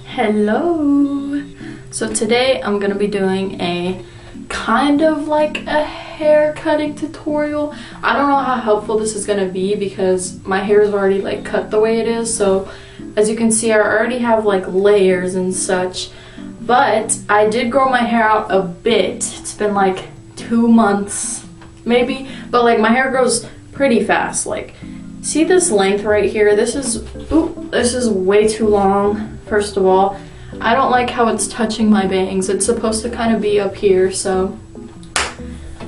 Hello. So today I'm gonna be doing a kind of like a hair cutting tutorial. I don't know how helpful this is gonna be because my hair is already like cut the way it is. So as you can see, I already have like layers and such, but I did grow my hair out a bit. It's been like 2 months maybe, but like my hair grows pretty fast. Like, see this length right here? This is way too long. First of all, I don't like how it's touching my bangs. It's supposed to kind of be up here, so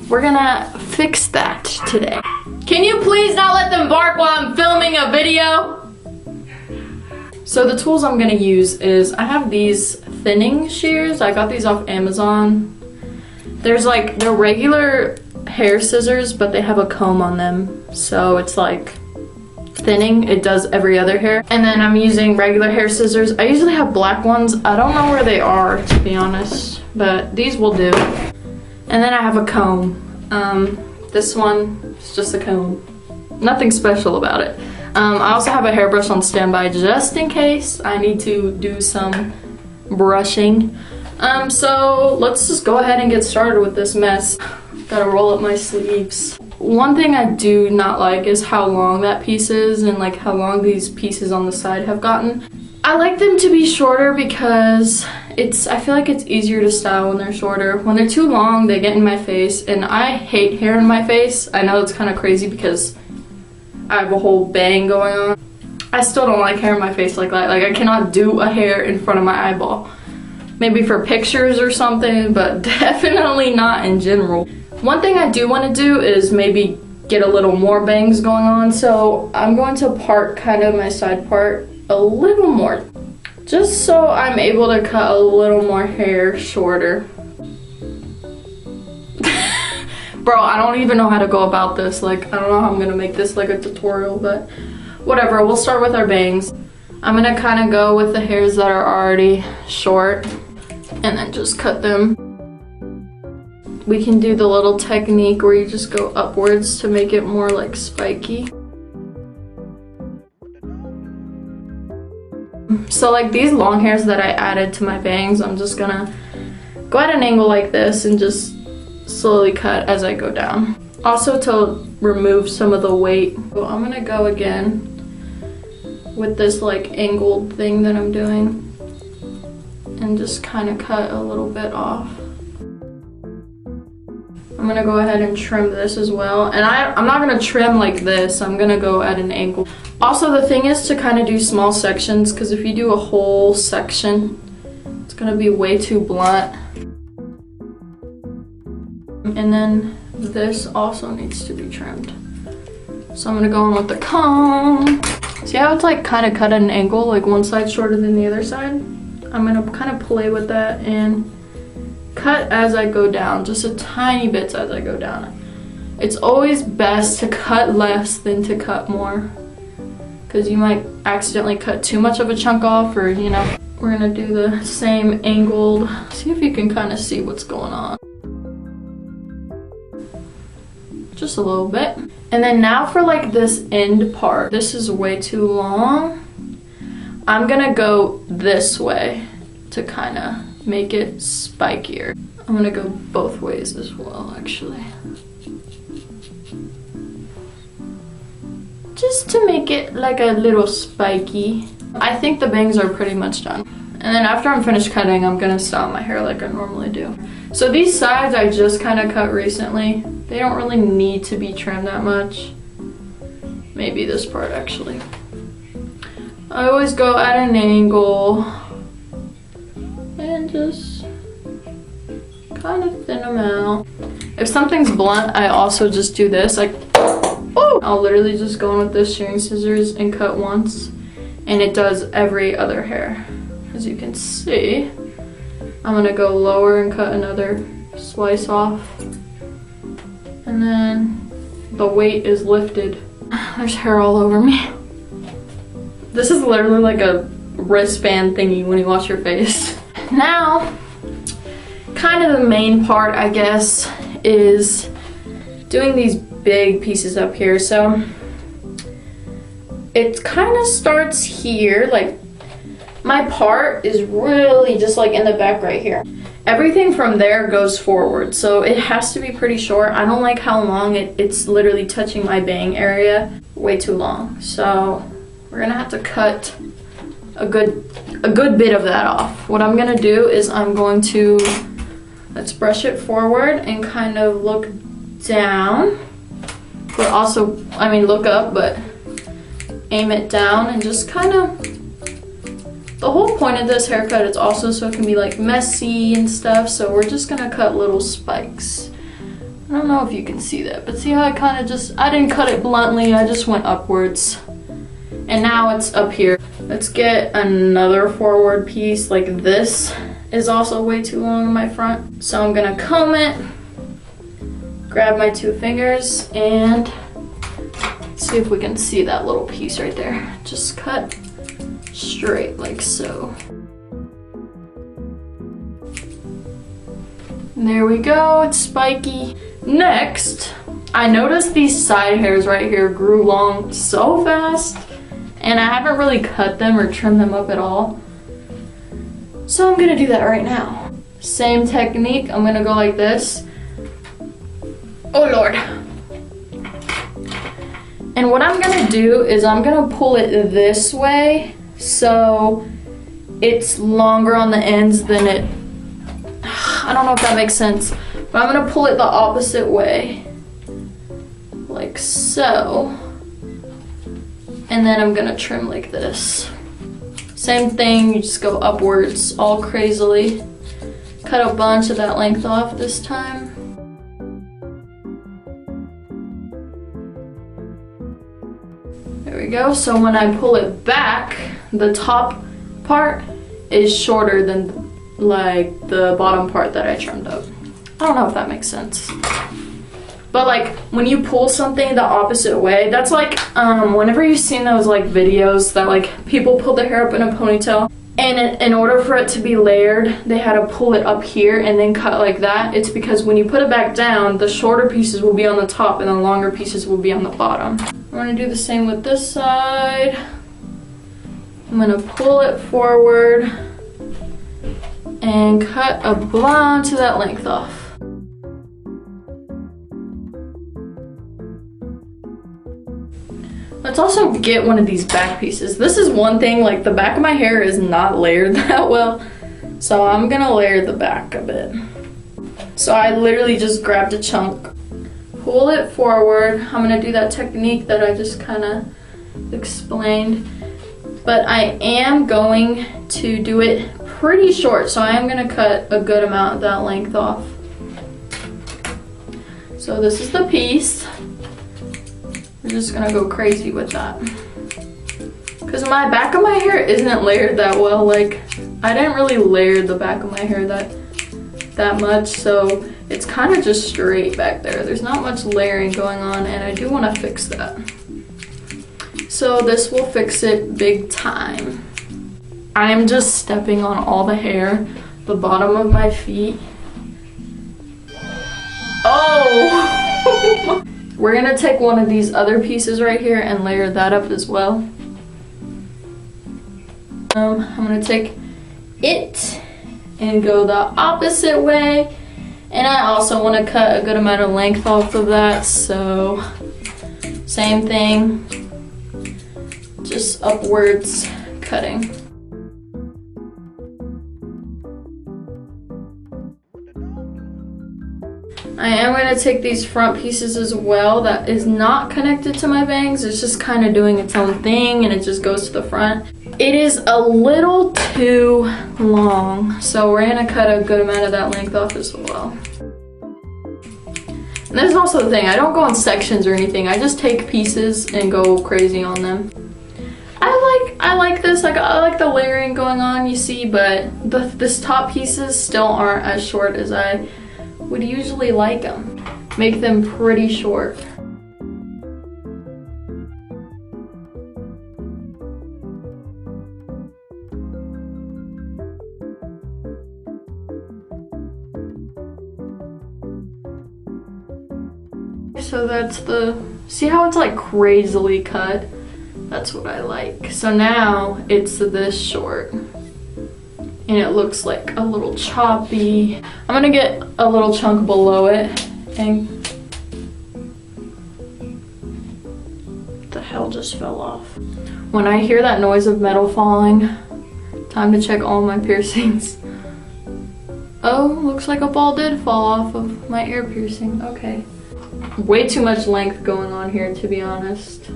we're gonna fix that today. Can you please not let them bark while I'm filming a video? So the tools I'm gonna use is, I have these thinning shears. I got these off Amazon. There's like, they're regular hair scissors, but they have a comb on them. So it's like thinning. It does every other hair. And then I'm using regular hair scissors. I usually have black ones. I don't know where they are, to be honest, but these will do. And then I have a comb. This one is just a comb. Nothing special about it. I also have a hairbrush on standby just in case I need to do some brushing. So let's just go ahead and get started with this mess. Gotta roll up my sleeves. One thing I do not like is how long that piece is and like how long these pieces on the side have gotten. I like them to be shorter because I feel like it's easier to style when they're shorter. When they're too long, they get in my face, and I hate hair in my face. I know it's kind of crazy because I have a whole bang going on. I still don't like hair in my face like that. Like, I cannot do a hair in front of my eyeball. Maybe for pictures or something, but definitely not in general. One thing I do want to do is maybe get a little more bangs going on, so I'm going to part kind of my side part a little more, just so I'm able to cut a little more hair shorter. Bro, I don't even know how to go about this. Like, I don't know how I'm gonna make this like a tutorial, but whatever. We'll start with our bangs. I'm gonna kind of go with the hairs that are already short and then just cut them. We can do the little technique where you just go upwards to make it more like spiky. So like these long hairs that I added to my bangs, I'm just gonna go at an angle like this and just slowly cut as I go down. Also, to remove some of the weight, so I'm gonna go again with this like angled thing that I'm doing and just kind of cut a little bit off. I'm gonna go ahead and trim this as well. And I'm not gonna trim like this. I'm gonna go at an angle. Also, the thing is to kind of do small sections, because if you do a whole section, it's gonna be way too blunt. And then this also needs to be trimmed. So I'm gonna go in with the comb. See how it's like kind of cut at an angle, like one side shorter than the other side? I'm gonna kind of play with that and cut as I go down, just a tiny bits as I go down. It's always best to cut less than to cut more, because you might accidentally cut too much of a chunk off, or you know. We're gonna do the same angled. See if you can kind of see what's going on. Just a little bit. And then now for like this end part, this is way too long. I'm gonna go this way to kind of make it spikier. I'm gonna go both ways as well, actually. Just to make it like a little spiky. I think the bangs are pretty much done. And then after I'm finished cutting, I'm gonna style my hair like I normally do. So these sides I just kind of cut recently. They don't really need to be trimmed that much. Maybe this part actually. I always go at an angle and just kind of thin them out. If something's blunt, I also just do this. Like, oh! I'll literally just go in with this shearing scissors and cut once, and it does every other hair. As you can see, I'm gonna go lower and cut another slice off, and then the weight is lifted. There's hair all over me. This is literally like a wristband thingy when you wash your face. Now, kind of the main part, I guess, is doing these big pieces up here. So it kind of starts here, like My part is really just like in the back right here. Everything from there goes forward, so it has to be pretty short. I don't like how long it's literally touching my bang area. Way too long. So we're gonna have to cut a good bit of that off. What I'm gonna do is I'm going to, let's brush it forward and kind of look down, but also, I mean look up, but aim it down and just kind of, the whole point of this haircut is also so it can be like messy and stuff, so we're just gonna cut little spikes. I don't know if you can see that, but see how I kind of just, I didn't cut it bluntly, I just went upwards. And now it's up here. Let's get another forward piece. Like this is also way too long in my front. So I'm gonna comb it, grab my 2 fingers, and see if we can see that little piece right there. Just cut straight like so. And there we go, it's spiky. Next, I noticed these side hairs right here grew long so fast, and I haven't really cut them or trimmed them up at all. So I'm gonna do that right now. Same technique, I'm gonna go like this. Oh Lord. And what I'm gonna do is I'm gonna pull it this way so it's longer on the ends than it, I don't know if that makes sense, but I'm gonna pull it the opposite way, like so. And then I'm gonna trim like this. Same thing, you just go upwards all crazily. Cut a bunch of that length off this time. There we go. So when I pull it back, the top part is shorter than like the bottom part that I trimmed up. I don't know if that makes sense. But like when you pull something the opposite way, that's like whenever you've seen those like videos that like people pull their hair up in a ponytail, and in order for it to be layered, they had to pull it up here and then cut like that. It's because when you put it back down, the shorter pieces will be on the top and the longer pieces will be on the bottom. I'm gonna do the same with this side. I'm gonna pull it forward and cut a bunch of that length off. Let's also get one of these back pieces. This is one thing, like the back of my hair is not layered that well, so I'm gonna layer the back a bit. So I literally just grabbed a chunk, pull it forward. I'm gonna do that technique that I just kind of explained, but I am going to do it pretty short, so I am gonna cut a good amount of that length off. So this is the piece. We're just gonna go crazy with that. Because my back of my hair isn't layered that well. Like, I didn't really layer the back of my hair that much, so it's kind of just straight back there. There's not much layering going on, and I do want to fix that. So this will fix it big time. I'm just stepping on all the hair, the bottom of my feet. Oh! We're gonna take one of these other pieces right here and layer that up as well. I'm gonna take it and go the opposite way. And I also wanna cut a good amount of length off of that, so same thing, just upwards cutting. I am going to take these front pieces as well that is not connected to my bangs. It's just kind of doing its own thing and it just goes to the front. It is a little too long, so we're going to cut a good amount of that length off as well. And there's also the thing, I don't go in sections or anything. I just take pieces and go crazy on them. I like this, I like the layering going on, you see, but this top pieces still aren't as short as I would usually like them. Make them pretty short. So that's see how it's like crazily cut? That's what I like. So now it's this short. and it looks like a little choppy. I'm gonna get a little chunk below it and what the hell just fell off. When I hear that noise of metal falling, time to check all my piercings. Oh, looks like a ball did fall off of my ear piercing. Okay. Way too much length going on here, to be honest.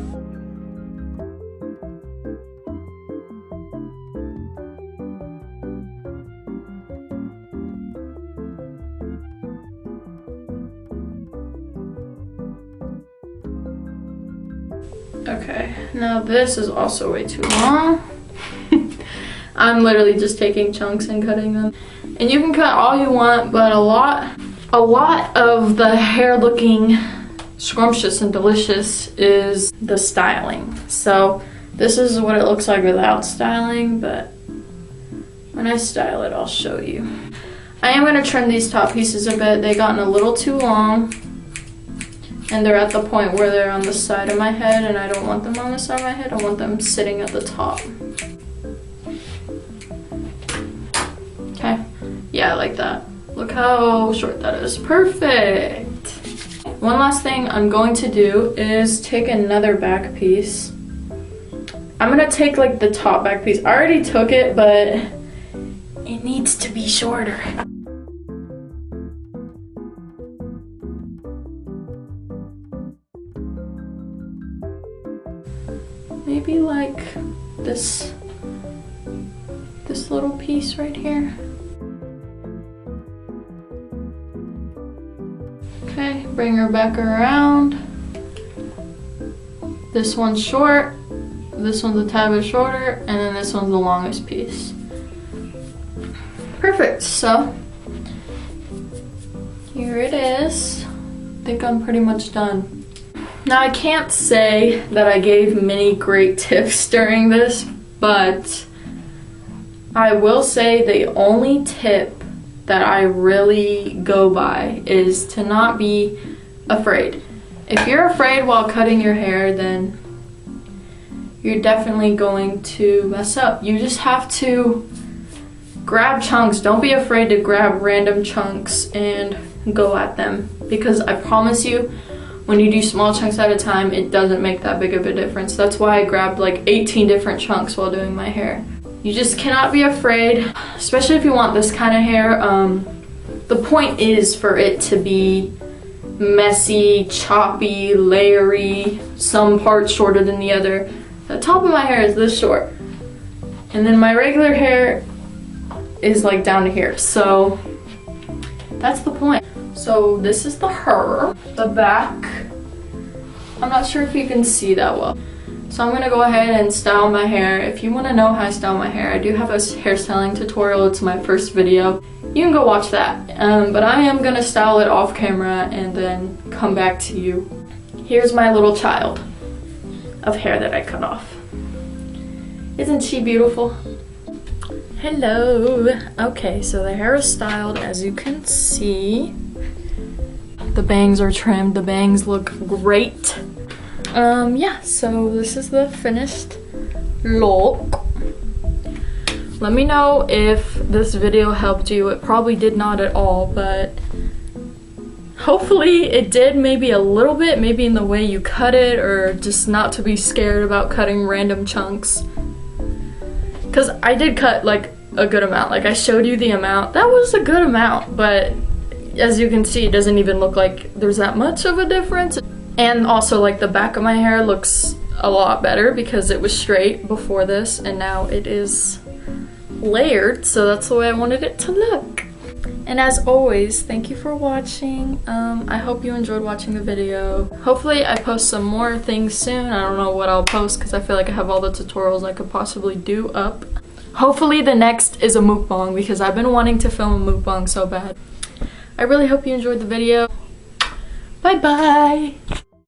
Okay, now this is also way too long. I'm literally just taking chunks and cutting them. And you can cut all you want, but a lot of the hair looking scrumptious and delicious is the styling. So this is what it looks like without styling, but when I style it, I'll show you. I am gonna trim these top pieces a bit. They've gotten a little too long, and they're at the point where they're on the side of my head, and I don't want them on the side of my head. I want them sitting at the top. Okay, yeah, I like that. Look how short that is. Perfect. One last thing I'm going to do is take another back piece. I'm gonna take like the top back piece. I already took it, but it needs to be shorter. Maybe like this little piece right here. Okay, bring her back around. This one's short, this one's a tad bit shorter, and then this one's the longest piece. Perfect, so here it is. I think I'm pretty much done. Now I can't say that I gave many great tips during this, but I will say the only tip that I really go by is to not be afraid. If you're afraid while cutting your hair, then you're definitely going to mess up. You just have to grab chunks. Don't be afraid to grab random chunks and go at them, because I promise you, when you do small chunks at a time, it doesn't make that big of a difference. That's why I grabbed like 18 different chunks while doing my hair. You just cannot be afraid, especially if you want this kind of hair. The point is for it to be messy, choppy, layery, some parts shorter than the other. The top of my hair is this short, and then my regular hair is like down to here. So that's the point. So this is the hair. The back, I'm not sure if you can see that well. So I'm gonna go ahead and style my hair. If you wanna know how I style my hair, I do have a hairstyling tutorial. It's my first video. You can go watch that. But I am gonna style it off camera and then come back to you. Here's my little child of hair that I cut off. Isn't she beautiful? Hello. Okay, so the hair is styled, as you can see. The bangs are trimmed. The bangs look great. Yeah, so this is the finished look. Let me know if this video helped you. It probably did not at all, but hopefully it did, maybe a little bit, maybe in the way you cut it, or just not to be scared about cutting random chunks. Because I did cut like a good amount. Like I showed you the amount. That was a good amount, but as you can see, it doesn't even look like there's that much of a difference. And also like the back of my hair looks a lot better because it was straight before this and now it is layered, so that's the way I wanted it to look. And as always, thank you for watching. I hope you enjoyed watching the video. Hopefully I post some more things soon. I don't know what I'll post because I feel like I have all the tutorials I could possibly do up. Hopefully the next is a mukbang because I've been wanting to film a mukbang so bad. I really hope you enjoyed the video. Bye bye!